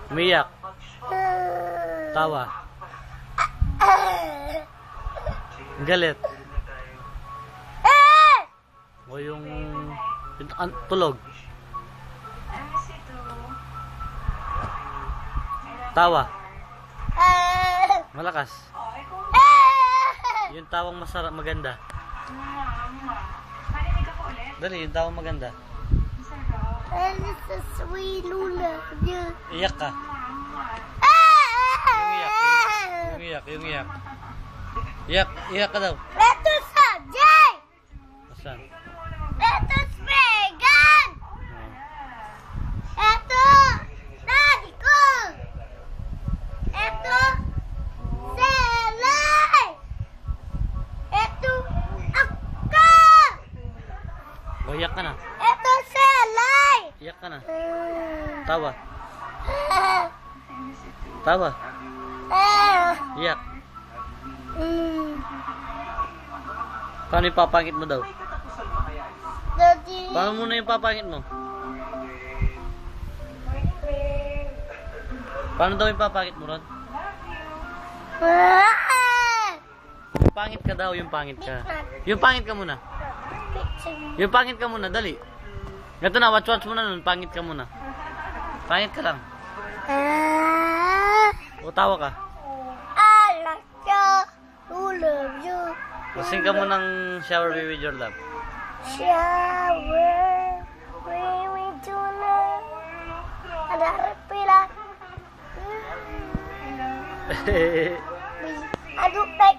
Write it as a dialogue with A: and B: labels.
A: Umiyak. Tawa. Galit. O yung tulog. Tawa. Malakas. Yung tawang masarap, maganda. Dali, yung tawang maganda. Iyak ka. Yung iyak. Iyak ka daw. Asan?
B: Ito Megan! Ito daddy ko! Ito Selay! Ito ako!
A: O, iyak ka na.
B: Ito Selay!
A: Iyak ka na. Tawa. Tawa. Iyak. Paano yung papangit mo daw?
B: Daddy.
A: Paano muna yung papangit mo? Paano daw yung papangit mo, Ron? Yung pangit ka daw, yung pangit ka. Yung pangit ka muna. Yung pangit ka muna, dali. Ganito na, watch mo na nun, pangit ka muna. Pangit ka lang. O, tawa ka.
B: I like you. Who love you?
A: Lasing ka mo ng shower with your love.
B: Shower. We do love. Ada pila. I look like